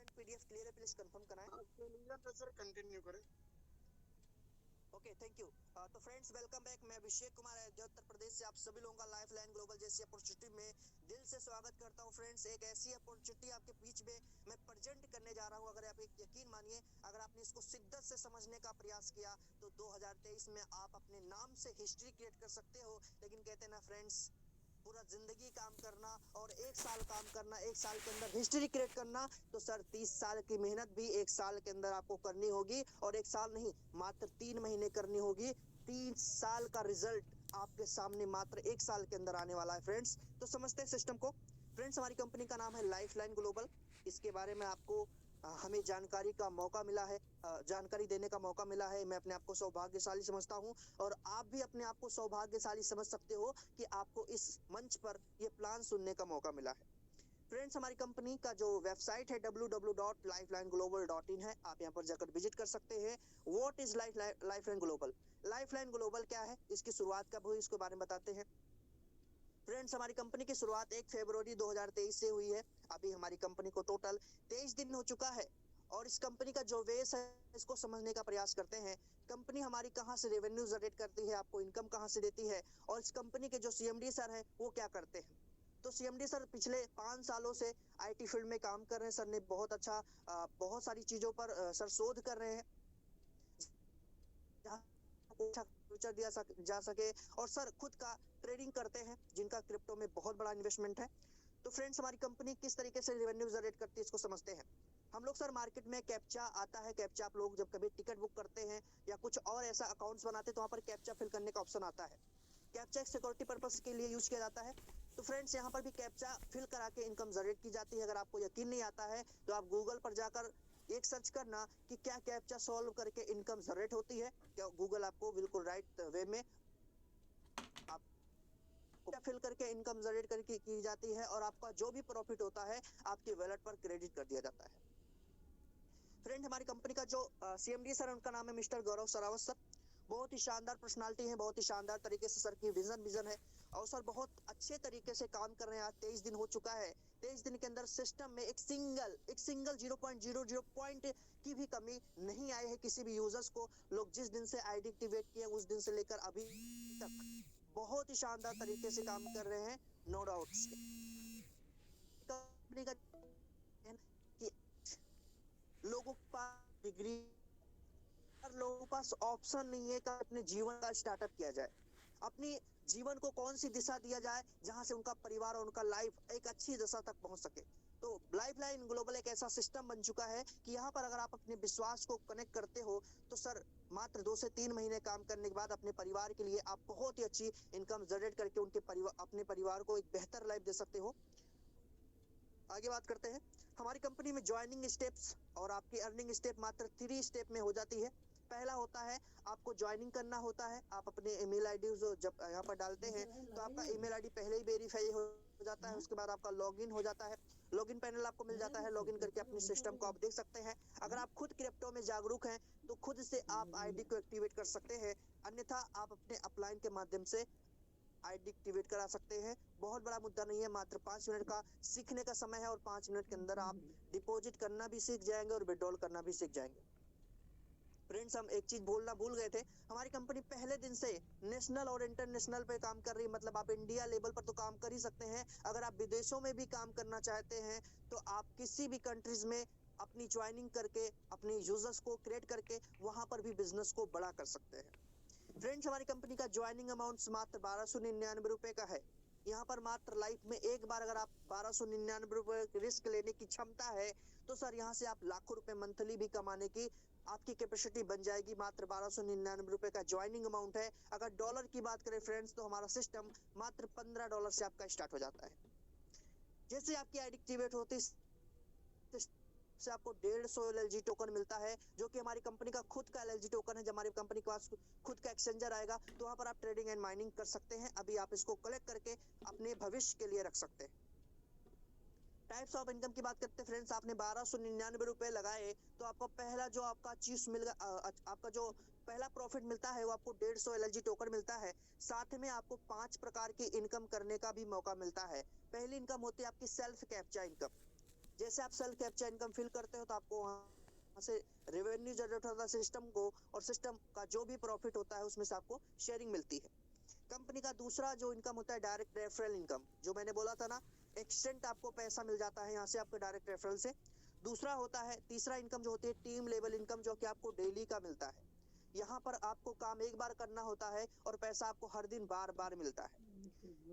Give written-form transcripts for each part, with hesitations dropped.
And PDF clear है, please confirm कराएं। Sir continue करें। Okay, thank you. तो फ्रेंड्स, वेलकम बैक। मैं अभिषेक कुमार अयोध्या उत्तर प्रदेश से आप सभी लोगों का लाइफ लाइन ग्लोबल जैसी अपॉर्चुनिटी में दिल से स्वागत करता हूं। फ्रेंड्स, एक ऐसी अपॉर्चुनिटी आपके बीच में मैं प्रेजेंट करने जा रहा हूं। अगर आप एक यकीन मानिए, अगर आपने इसको शिद्दत से समझने का प्रयास किया तो 2023 में आप अपने नाम से हिस्ट्री क्रिएट कर सकते हो। लेकिन कहते हैं ना फ्रेंड्स, पूरा जिंदगी काम करना और एक साल काम करना, एक साल के अंदर हिस्ट्री क्रिएट करना, तो सर 30 साल की मेहनत भी एक साल के अंदर आपको करनी होगी। और एक साल नहीं, मात्र 3 महीने करनी होगी। 3 साल का रिजल्ट आपके सामने मात्र एक साल के अंदर आने वाला है फ्रेंड्स। तो समझते हैं सिस्टम को। फ्रेंड्स, हमारी कंपनी का नाम है लाइफ लाइन ग्लोबल। इसके बारे में आपको हमें जानकारी का मौका मिला है, जानकारी देने का मौका मिला है। मैं अपने आप को सौभाग्यशाली समझता हूं और आप भी अपने आप को सौभाग्यशाली समझ सकते हो कि आपको इस मंच पर ये प्लान सुनने का मौका मिला है। फ्रेंड्स, हमारी कंपनी का जो वेबसाइट है www.lifeline global.in है, आप यहाँ पर जाकर विजिट कर सकते हैं। What is lifeline global? Lifeline global क्या है, इसकी शुरुआत कब हुई, इसके बारे में बताते हैं। फ्रेंड्स, हमारी कंपनी की शुरुआत 1 फरवरी 2023 से हुई है। अभी हमारी कंपनी को टोटल 23 दिन हो चुका है। और इस कंपनी का जो वेस है, इसको समझने का प्रयास करते हैं। कंपनी हमारी कहाँ से रेवेन्यू जनरेट करती है, आपको इनकम कहाँ से देती है, और इस कंपनी के जो सीएमडी सर है वो क्या करते हैं। तो सीएमडी सर पिछले 5 सालों से आईटी फील्ड में काम कर रहे हैं। सर ने बहुत अच्छा बहुत सारी चीजों पर सर शोध कर रहे हैं, अच्छा फ्यूचर दिया जा सके। और सर खुद का ट्रेडिंग करते हैं, जिनका क्रिप्टो में बहुत बड़ा इन्वेस्टमेंट है। तो फ्रेंड्स, हमारी कंपनी किस तरीके से रेवेन्यू जनरेट करती है, इसको समझते हैं। हम लोग सर मार्केट में कैप्चा आता है, कैप्चा आप लोग जब कभी टिकट बुक करते हैं या कुछ और ऐसा अकाउंट्स बनाते हैं तो वहां पर कैप्चा फिल करने का ऑप्शन आता है। कैप्चा एक सिक्योरिटी पर्पस के लिए यूज किया जाता है। तो फ्रेंड्स, यहाँ पर भी कैप्चा फिल करा के इनकम जनरेट की जाती है। अगर आपको यकीन नहीं आता है तो आप गूगल पर जाकर एक सर्च करना कि क्या कैप्चा सॉल्व करके इनकम जनरेट होती है। क्या गूगल आपको बिल्कुल राइट वे में आप फिल करके इनकम जनरेट करके की जाती है और आपका जो भी प्रॉफिट होता है आपके वॉलेट पर क्रेडिट कर दिया जाता है। फ्रेंड, हमारी कंपनी का जो सीएमडी सर है, उनका नाम है मिस्टर गौरव सरावत सर। बहुत ही शानदार पर्सनालिटी है, बहुत ही शानदार तरीके से सर की विजन है। और सर बहुत अच्छे तरीके से काम कर रहे हैं। आज 23 दिन हो चुका है। 23 दिन के अंदर सिस्टम में एक सिंगल 0.00 पॉइंट की भी कमी नहीं आई है किसी भी यूजर्स को। लोग जिस दिन से आईडी एक्टिवेट किए उस दिन से लेकर अभी तक बहुत ही शानदार तरीके से काम कर रहे हैं। नो डाउट कंपनी का कि लोगों के पास डिग्री, हर लोगों के पास ऑप्शन नहीं है कि अपने जीवन का स्टार्टअप किया जाए, अपनी जीवन को कौन सी दिशा दिया जाए जहां से उनका परिवार और उनका लाइफ एक अच्छी दिशा तक पहुंच सके। तो लाइफ लाइन ग्लोबल एक ऐसा सिस्टम बन चुका है कि यहाँ पर अगर आप अपने विश्वास को कनेक्ट करते हो तो सर मात्र 2 से 3 महीने काम करने के बाद अपने परिवार के लिए आप बहुत ही अच्छी इनकम जनरेट करके उनके परिवार अपने परिवार को एक बेहतर लाइफ दे सकते हो। आगे बात करते हैं। हमारी कंपनी में ज्वाइनिंग स्टेप्स और आपकी अर्निंग स्टेप मात्र 3 स्टेप में हो जाती है। पहला होता है आपको ज्वाइनिंग करना होता है। आप अपने ईमेल आईडी जब यहाँ पर डालते हैं तो आपका ईमेल आईडी पहले ही वेरीफाई हो जाता है। उसके बाद आपका लॉगिन हो जाता है। लॉगिन पैनल आपको मिल जाता है। लॉगिन करके अपने सिस्टम को आप देख सकते हैं। अगर आप खुद क्रिप्टो में जागरूक हैं तो खुद से आप आईडी को एक्टिवेट कर सकते हैं, अन्यथा आप अपने अपलाइन के माध्यम से आईडी एक्टिवेट करा सकते हैं। बहुत बड़ा मुद्दा नहीं है, मात्र 5 मिनट का सीखने का समय है और 5 मिनट के अंदर आप डिपॉजिट करना भी सीख जाएंगे और विड्रॉल करना भी सीख जाएंगे। फ्रेंड्स, हम एक चीज बोलना भूल गए थे। हमारी कंपनी पहले दिन से नेशनल और इंटरनेशनल पे काम कर रही है। मतलब आप इंडिया लेवल पर तो काम कर ही सकते हैं, अगर आप विदेशों में भी काम करना चाहते हैं तो आप किसी भी कंट्रीज में अपनी ज्वाइनिंग करके अपनी यूजर्स को क्रिएट करके वहां पर भी बिजनेस को बड़ा कर सकते हैं। फ्रेंड्स, हमारी कंपनी का ज्वाइनिंग अमाउंट मात्र 1299 रुपए का है। यहाँ पर मात्र लाइफ में एक बार अगर आप 1299 रुपए रिस्क लेने की क्षमता है तो सर यहाँ से आप लाखों रुपए मंथली भी कमाने की आपकी कैपेसिटी बन जाएगी। मात्र 1299 रुपए का ज्वाइनिंग अमाउंट है। अगर डॉलर की बात करें फ्रेंड्स तो हमारा सिस्टम मात्र $15 से आपका स्टार्ट हो जाता है। जैसे आपकी आईडी एक्टिवेट होती से आपको 150 एलएलजी टोकन मिलता है, जो कि हमारी कंपनी का खुद का एलएलजी टोकन है। जब हमारी कंपनी के पास खुद का एक्सचेंजर आएगा तो वहां पर आप ट्रेडिंग एंड माइनिंग कर सकते हैं। अभी आप इसको कलेक्ट करके अपने भविष्य के लिए रख सकते हैं। टाइप्स ऑफ इनकम की बात करते हैं फ्रेंड्स, आपने 1299 रुपए लगाए तो आपको पहला जो आपका चीज मिलेगा, आपका जो पहला प्रॉफिट मिलता है वो आपको 150 एलएलजी टोकन मिलता है। साथ में आपको 5 प्रकार की इनकम करने का भी मौका मिलता है। पहली इनकम होती है आपकी सेल्फ कैप्चा इनकम, जैसे आप सेल्फ कैप्चा इनकम फिल करते हो तो आपको वहां से रेवेन्यू जनरेट होता है सिस्टम को, और सिस्टम का जो भी प्रॉफिट होता है उसमें से आपको शेयरिंग मिलती है। कंपनी का दूसरा जो इनकम होता है डायरेक्ट रेफरल इनकम, जो मैंने बोला था ना, एक्सटेंट आपको पैसा मिल जाता है यहाँ से आपके डायरेक्ट रेफरल से। दूसरा होता है तीसरा इनकम जो होती है टीम लेवल इनकम, जो कि आपको डेली का मिलता है। यहाँ पर आपको काम एक बार करना होता है और पैसा आपको हर दिन बार बार मिलता है।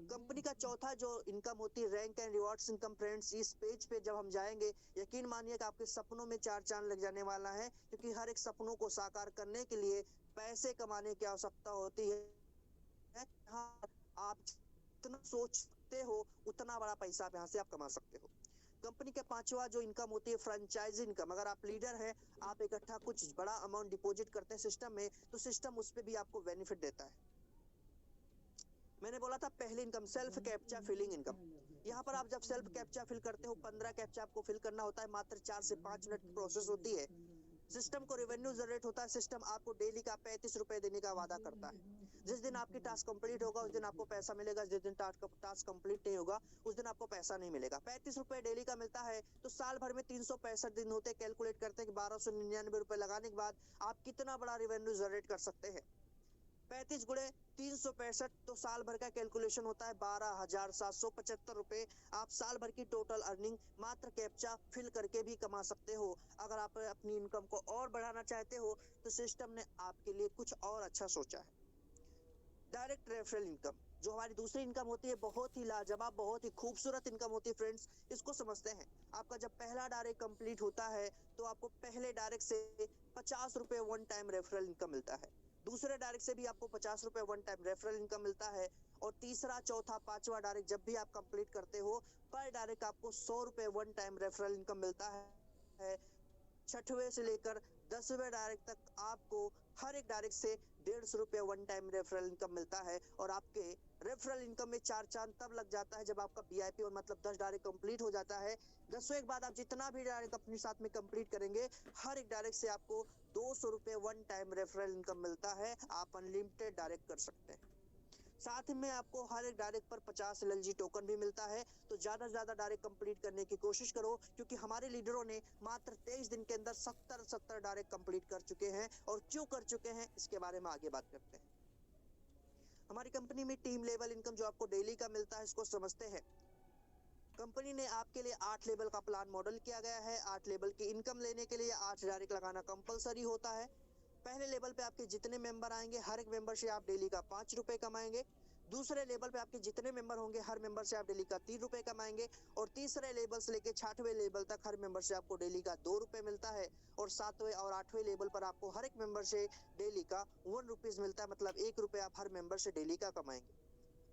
कंपनी का चौथा जो इनकम होती है rank and rewards income. Friends, इस पेज पे जब हम जाएंगे, यकीन मानिए कि आपके सपनों में चार चांद लग जाने वाला है, क्योंकि हर एक सपनों को साकार करने के लिए पैसे कमाने की आवश्यकता होती है। यहाँ आप जितना सोचते हो उतना बड़ा पैसा आप यहाँ से आप कमा सकते हो। कंपनी के पांचवा जो इनकम होती है फ्रेंचाइज इनकम। अगर आप लीडर हैं, आप इकट्ठा कुछ बड़ा अमाउंट डिपॉजिट करते हैं सिस्टम में, तो सिस्टम उस पर भी आपको बेनिफिट देता है। मैंने बोला था पहली income self captcha filling income. यहाँ पर आप जब सेल्फ कैप्चा फिल करते हो, 15 कैप्चा आपको फिल करना होता है, मात्र 4 से 5 मिनट की प्रोसेस होती है। सिस्टम को रेवेन्यू जनरेट होता है, सिस्टम आपको डेली का 35 रुपए देने का वादा करता है। जिस दिन आपकी टास्क कंप्लीट होगा उस दिन आपको पैसा मिलेगा, जिस दिन टास्क कंप्लीट नहीं होगा उस दिन आपको पैसा नहीं मिलेगा। 35 रुपए डेली का मिलता है, तो साल भर में 365 दिन होते हैं। कैलकुलेट करते हैं कि 1299 रुपए लगाने के बाद आप कितना बड़ा रेवेन्यू जनरेट कर सकते हैं। 35 गुणे 365, तो साल भर का कैलकुलेशन होता है 12,775 रुपए। आप साल भर की टोटल अर्निंग मात्र कैप्चा फिल करके भी कमा सकते हो। अगर आप अपनी इनकम को और बढ़ाना चाहते हो तो सिस्टम ने आपके लिए कुछ और अच्छा सोचा है। डायरेक्ट रेफरल इनकम, जो हमारी दूसरी इनकम होती है, बहुत ही लाजवाब, बहुत ही खूबसूरत इनकम होती है। फ्रेंड्स, इसको समझते हैं। आपका जब पहला डायरेक्ट कंप्लीट होता है तो आपको पहले डायरेक्ट से 50 रुपए वन टाइम रेफरल इनकम मिलता है। दूसरे डायरेक्ट से भी आपको 50 रुपए वन टाइम रेफरल इनकम मिलता है। और तीसरा, चौथा, पांचवा डायरेक्ट जब भी आप कंप्लीट करते हो, पर डायरेक्ट आपको 100 रुपए वन टाइम रेफरल इनकम मिलता है। छठवें से लेकर 10वें डायरेक्ट तक आपको हर एक डायरेक्ट से 150 रुपए वन टाइम रेफरल इनकम मिलता है। और आपके रेफरल इनकम में चार चांद तब लग जाता है जब आपका बीआईपी और मतलब 10 डायरेक्ट कंप्लीट हो जाता है। 10वें के बाद आप जितना भी डायरेक्ट अपने साथ में कंप्लीट करेंगे, हर एक डायरेक्ट से आपको 200 रुपए वन टाइम रेफरल इनकम मिलता है। आप अनलिमिटेड डायरेक्ट कर सकते हैं। साथ में आपको हर एक डायरेक्ट पर 50 एलएलजी टोकन भी मिलता है। तो ज्यादा से ज्यादा डायरेक्ट कंप्लीट करने की कोशिश करो, क्योंकि हमारे लीडरों ने मात्र 23 दिन के अंदर 70 डायरेक्ट कंप्लीट कर चुके हैं। और क्यों कर चुके हैं इसके बारे में आगे बात करते हैं। हमारी कंपनी में टीम लेवल इनकम जो आपको डेली का मिलता है, इसको समझते हैं। कंपनी ने आपके लिए 8 लेवल का प्लान मॉडल किया गया है। 8 लेवल की इनकम लेने के लिए 8 डायरेक्ट लगाना कंपलसरी होता है। पहले लेवल पे आपके जितने मेंबर आएंगे, हर एक मेंबर से आप डेली का 5 रुपए कमाएंगे। दूसरे लेवल पे आपके जितने मेंबर होंगे, हर मेंबर से आप डेली का 3 रुपए कमाएंगे। और तीसरे लेवल से लेके 6वें लेवल तक हर मेंबर से आपको डेली का 2 रुपए मिलता है। और 7वें और 8वें लेवल पर आपको हर एक मेंबर से डेली का 1 रुपीज मिलता है, मतलब 1 रुपए आप हर मेंबर से डेली का कमाएंगे।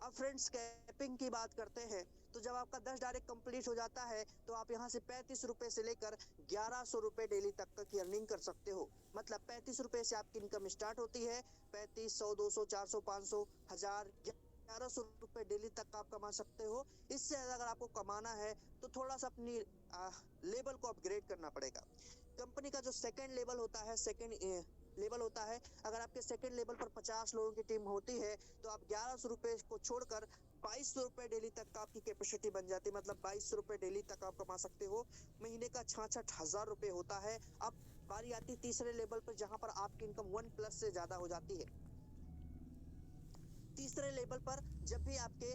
अब फ्रेंड्स, कैपिंग की बात करते हैं, तो जब आपका 10 डायरेक्ट कंप्लीट हो जाता है तो आप यहाँ से 35 रुपए से लेकर 1100 रुपए डेली तक की अर्निंग कर सकते हो। मतलब 35 रुपए से आपकी इनकम स्टार्ट होती है। 35, 100, 200, 400, 500, 1000, 1100 रुपए डेली तक आप कमा सकते हो। इससे ज्यादा अगर आपको कमाना है तो थोड़ा सा अपनी लेवल को अपग्रेड करना पड़ेगा। कंपनी का जो सेकंड लेवल होता है, लेवल होता है, अगर आपके सेकंड लेवल पर 50 लोगों की टीम होती है तो आप 1100 रुपए को छोड़कर 2200 रुपए डेली तक का आपकी कैपेसिटी बन जाती है। मतलब 2200 रुपए डेली तक आप कमा सकते हो। महीने का 66,000 रुपए होता है। अब बारी आती है तीसरे लेवल पर, जहां पर आपकी इनकम 1+ से ज्यादा हो जाती है। तीसरे लेवल पर जब भी आपके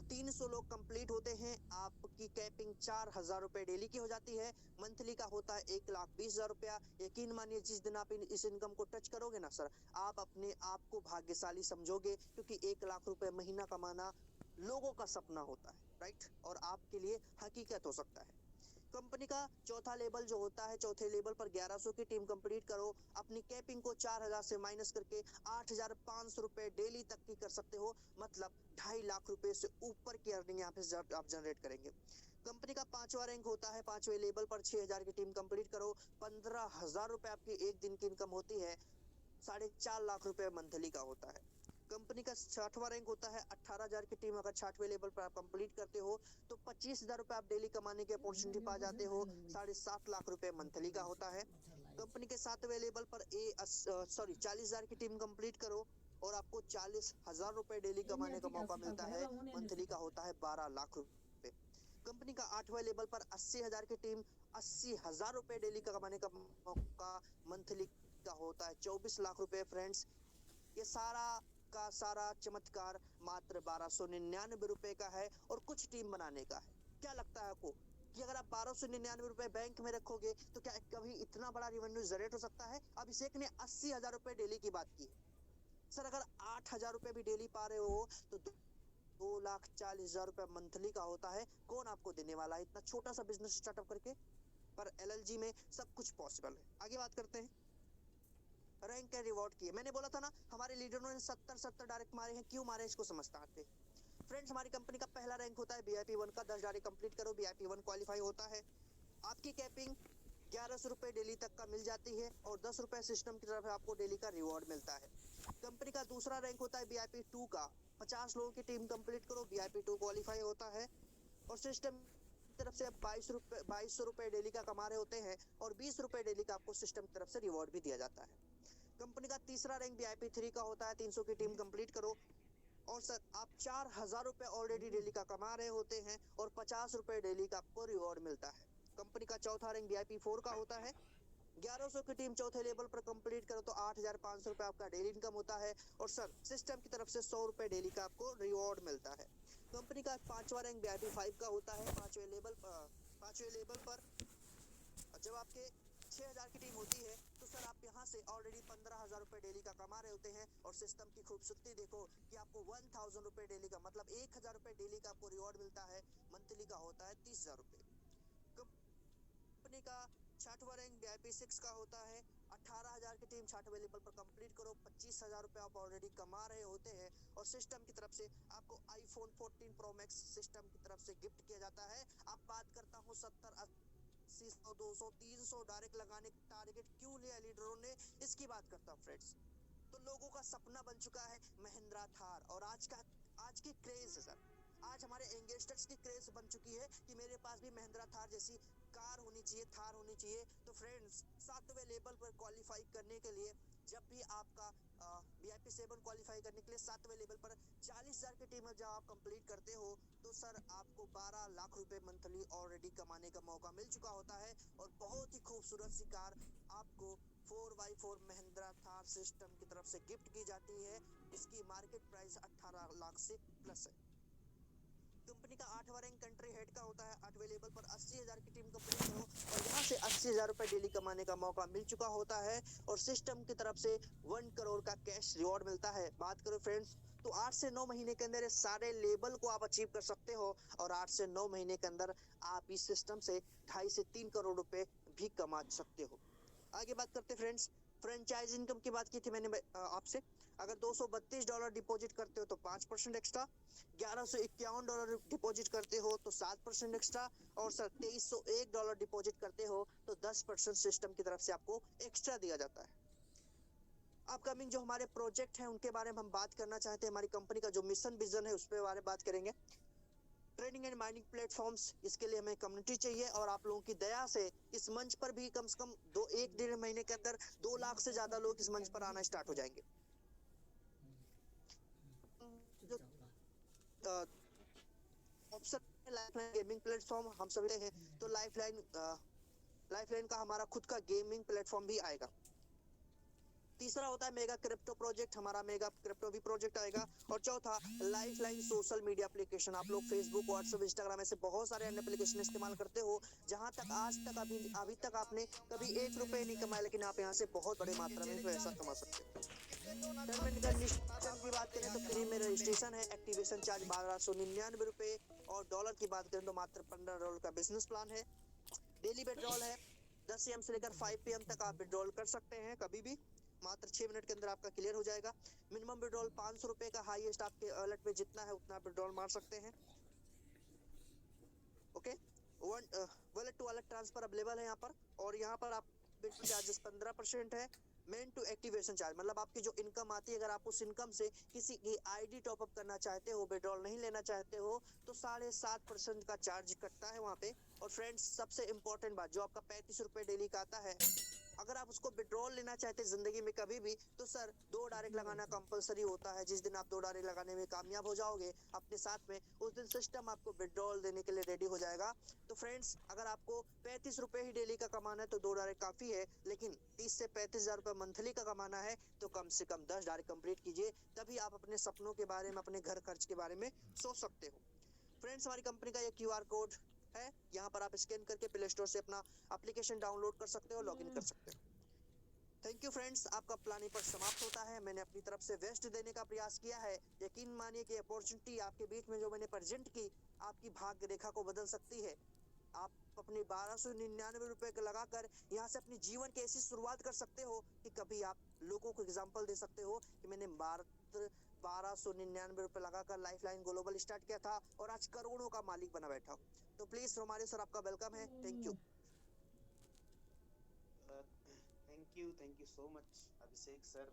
300 लोग कंप्लीट होते हैं, आपकी कैपिंग 4,000 रुपए डेली की हो जाती है। मंथली का होता है 1,20,000 रुपया। यकीन मानिए, जिस दिन आप इस इनकम को टच करोगे ना सर, आप अपने आप को भाग्यशाली समझोगे, क्योंकि 1,00,000 रुपए महीना कमाना लोगों का सपना होता है, राइट? और आपके लिए हकीकत हो सकता है। कंपनी का चौथा लेवल जो होता है, चौथे लेवल पर 1100 की टीम कंप्लीट करो, अपनी कैपिंग को 4,000 से माइनस करके 8,500 रुपए डेली तक की कर सकते हो। मतलब 2.5 लाख रुपए से ऊपर की अर्निंग यहाँ पे आप जनरेट करेंगे। कंपनी का 5वां रैंक होता है, 5वें लेवल पर 6,000 की टीम कंप्लीट करो, 15,000 रुपए आपकी एक दिन की इनकम होती है। 4.5 लाख रुपए मंथली का होता है। कंपनी का 6वां रैंक होता है, 18,000 की टीम अगर 6वें लेवल पर आप कंप्लीट करते हो तो 25,000 रुपए आप डेली कमाने की अपॉर्चुनिटी पा जाते हो। 7.5 लाख रुपए मंथली का होता है। कंपनी के 7वें लेवल पर 40,000 की टीम कंप्लीट करो और आपको 40,000 रुपए डेली कमाने का मौका मिलता है। मंथली का होता है 12 लाख रुपए। कंपनी का 8वें लेवल पर 80,000 की टीम 80,000 रुपए डेली का कमाने का मौका मंथली का होता है 24 लाख रुपए फ्रेंड्स। ये सारा का सारा चमत्कार मात्र 1299 रुपए का है और कुछ टीम बनाने का है। क्या लगता है आपको कि अगर आप 1299 रुपए बैंक में रखोगे तो क्या कभी इतना बड़ा रेवेन्यू जनरेट हो सकता है? अभिषेक ने 80,000 रुपए डेली की बात की है। सर अगर 8,000 रुपए भी डेली पा रहे हो तो 2,40,000 रुपए मंथली का होता है। कौन आपको देने वाला है इतना छोटा सा बिजनेस स्टार्टअप करके? पर एलएलजी में सब कुछ पॉसिबल है। आगे बात करते हैं रैंक एंड रिवॉर्ड की। मैंने बोला था ना हमारे लीडरों ने 70 डायरेक्ट मारे हैं। क्यों मारे इसको समझते हैं फ्रेंड्स। हमारी कंपनी का पहला रैंक होता है VIP 1 का। 10 डायरेक्ट कंप्लीट करो VIP 1 क्वालिफाई होता है। आपकी कैपिंग 1100 रुपए डेली तक का मिल जाती है और 10 रुपए सिस्टम की तरफ आपको डेली का रिवॉर्ड मिलता है। कंपनी का दूसरा रैंक होता है VIP 2 का। 50 लोगों की टीम कंप्लीट करो VIP 2 क्वालिफाई होता है और सिस्टम की तरफ से आप 2200 रुपए डेली का कमा रहे होते हैं और 20 रुपए डेली का आपको सिस्टम की तरफ से रिवॉर्ड भी दिया जाता है। कंपनी का तीसरा रैंक VIP 3 का होता है। 300 की टीम कंप्लीट करो और सर आप 4,000 रुपए ऑलरेडी डेली का कमा रहे होते हैं और 50 रुपए डेली का आपको रिवॉर्ड मिलता है। कंपनी का चौथा रैंक VIP 4 का होता है। 1100 की टीम चौथे लेवल पर कंप्लीट करो तो 8,500 रुपए आपका डेली इनकम होता है और सर सिस्टम की तरफ से 100 रुपए डेली का आपको रिवॉर्ड मिलता है। कंपनी का पांचवा रैंक VIP 5 का होता है। पांचवें लेवल पर जब आपके 6,000 की टीम होती है तो सर आप यहाँ से ऑलरेडी 15,000 रुपए डेली का कमा रहे होते हैं और सिस्टम की खूबसूरती देखो कि आपको 1,000 रुपए डेली का मतलब 1,000 रुपए डेली का आपको रिवॉर्ड मिलता है। मंथली का होता है 30,000 रुपए। कंपनी का छठवां रैंक VIP 6 का होता है। 18,000 की टीम 6वें लेवल पर कंप्लीट करो 25,000 रुपए आप ऑलरेडी कमा रहे होते हैं और सिस्टम की तरफ से आपको iPhone 14 Pro Max सिस्टम की तरफ से गिफ्ट किया जाता है। अब बात करता हूँ 70 80 100 200 300 डायरेक्ट लगाने का टारगेट क्यों लिया लीडरों ने, इसकी बात करता हूँ फ्रेंड्स। तो लोगों का सपना बन चुका है महिंद्रा थार और आज की क्रेज है सर। आज हमारे यंगस्टर्स की क्रेज बन चुकी है कि मेरे पास भी महिंद्रा थार जैसी कार होनी चाहिए, थार होनी चाहिए। तो फ्रेंड्स 7वें लेवल पर क्वालिफाई करने के लिए जब भी आपका VIP 7 क्वालिफाई करने के लिए 7वें लेवल पर 40,000 की टीम जब आप कंप्लीट करते हो तो सर आपको 12 लाख रुपए मंथली ऑलरेडी कमाने का मौका मिल चुका होता है और बहुत ही खूबसूरत सी कार आपको 4x4 महिंद्रा थार सिस्टम की तरफ से गिफ्ट की जाती है। इसकी मार्केट प्राइस 18 लाख से प्लस है। कंपनी का 8वां रैंक कंट्री हेड का होता है। 8वें लेवल पर 80,000 की टीम कंप्लीट करो और यहाँ से 80,000 रुपए डेली कमाने का मौका मिल चुका होता है और सिस्टम की तरफ से 1 करोड़ का कैश रिवॉर्ड मिलता है। बात करो फ्रेंड्स तो 8 से 9 महीने के अंदर ये सारे लेवल को आप अचीव कर सकते हो और 8 से 9 महीने के अंदर आप इस सिस्टम से 2.5 से 3 करोड़ रुपए भी कमा सकते हो। आगे बात करते फ्रेंड्स फ्रेंचाइज इनकम की बात की थी मैंने आपसे। अगर $232 डिपॉजिट करते हो तो 5% एक्स्ट्रा, $1151 डिपॉजिट करते हो तो 7% एक्स्ट्रा और सर $2301 डिपॉजिट करते हो तो 10% सिस्टम की तरफ से आपको एक्स्ट्रा दिया जाता है। अपकमिंग जो हमारे प्रोजेक्ट हैं उनके बारे में हम बात करना चाहते हैं। हमारी कंपनी का जो मिशन विजन है उस पर बारे में बात करेंगे। ट्रेडिंग एंड माइनिंग प्लेटफॉर्म्स, इसके लिए हमें कम्युनिटी चाहिए और आप लोगों की दया से इस मंच पर भी कम से कम 1-1.5 महीने के अंदर 2 लाख से ज्यादा लोग इस मंच पर आना स्टार्ट हो जाएंगे। ऑप्शन लाइफलाइन गेमिंग प्लेटफॉर्म हम सभी हैं तो लाइफलाइन का हमारा खुद का गेमिंग प्लेटफॉर्म भी आएगा। तीसरा होता है मेगा क्रिप्टो प्रोजेक्ट, हमारा मेगा क्रिप्टो भी प्रोजेक्ट आएगा। और चौथा लाइफलाइन सोशल मीडिया एप्लीकेशन। आप लोग फेसबुक, व्हाट्सएप, इंस्टाग्राम ऐसे बहुत सारे अन्य एप्लीकेशन इस्तेमाल करते हो जहां तक आज तक अभी तक आपने कभी 1 रुपए नहीं कमाया, लेकिन आप यहाँ से बहुत बड़ी मात्रा में पैसा कमा सकते हो। टर्म एंड कंडीशन की बात करें तो फ्री में रजिस्ट्रेशन है, एक्टिवेशन चार्ज 1299 रुपए और डॉलर की बात करें तो मात्र $15 का बिजनेस प्लान है। डेली विड्रॉल है 10 AM से लेकर 5 PM तक आप विड्रॉल कर सकते हैं कभी भी, मात्र 6 मिनट के अंदर आपका क्लियर हो जाएगा। मिनिमम विड्रॉल 500 रुपए का, हाईएस्ट आपके वॉलेट में जितना है उतना विड्रॉल मार सकते हैं। Okay, wallet to wallet transfer available है यहाँ पर और यहाँ पर आप चार्जेस 15% है। मेन टू एक्टिवेशन चार्ज मतलब आपकी जो इनकम आती है, अगर आप उस इनकम से किसी की ID टॉप अप करना चाहते हो, विड्रॉल नहीं लेना चाहते हो तो 7.5% का चार्ज कटता है वहाँ पे। और फ्रेंड्स सबसे इम्पोर्टेंट बात, जो आपका 35 रुपए डेली का आता है, अगर आप उसको विड्रॉल लेना चाहते हैं जिंदगी में कभी भी, तो सर 2 डायरेक्ट लगाना कंपलसरी होता है। जिस दिन आप 2 डायरेक्ट लगाने में कामयाब हो जाओगे अपने साथ में, उस दिन सिस्टम आपको विड्रॉल देने के लिए रेडी हो जाएगा। तो फ्रेंड्स, अगर आपको 35 रुपए ही डेली का कमाना है तो 2 डायरेक्ट काफी है, लेकिन 30 से 35 हजार रुपए मंथली का कमाना है तो कम से कम 10 डायरेक्ट कंप्लीट कीजिए, तभी आप अपने सपनों के बारे में, अपने घर खर्च के बारे में सोच सकते हो। फ्रेंड्स, हमारी कंपनी का ये क्यूआर कोड है, यहाँ पर आप स्कैन करके प्ले स्टोर से अपना एप्लीकेशन डाउनलोड कर सकते हो, लॉगिन कर सकते हो। थैंक यू फ्रेंड्स, आपका प्लान पर समाप्त होता है। मैंने अपनी तरफ से बेस्ट देने का प्रयास किया है। यकीन मानिए कि अपॉर्चुनिटी आपके बीच में जो मैंने प्रेजेंट की, आपकी भाग्य रेखा को बदल सकती है। आप अपने 1299 रुपए का लगाकर यहाँ से अपनी जीवन की ऐसी शुरुआत कर सकते हो कि कभी आप लोगों को एग्जांपल दे सकते हो कि मैंने 1299 रुपए लगाकर लाइफलाइन ग्लोबल स्टार्ट किया था और आज करोड़ों का मालिक बना बैठा हूँ। तो प्लीज हमारे सर, आपका वेलकम है। Thank you. Thank you so much Abhishek sir.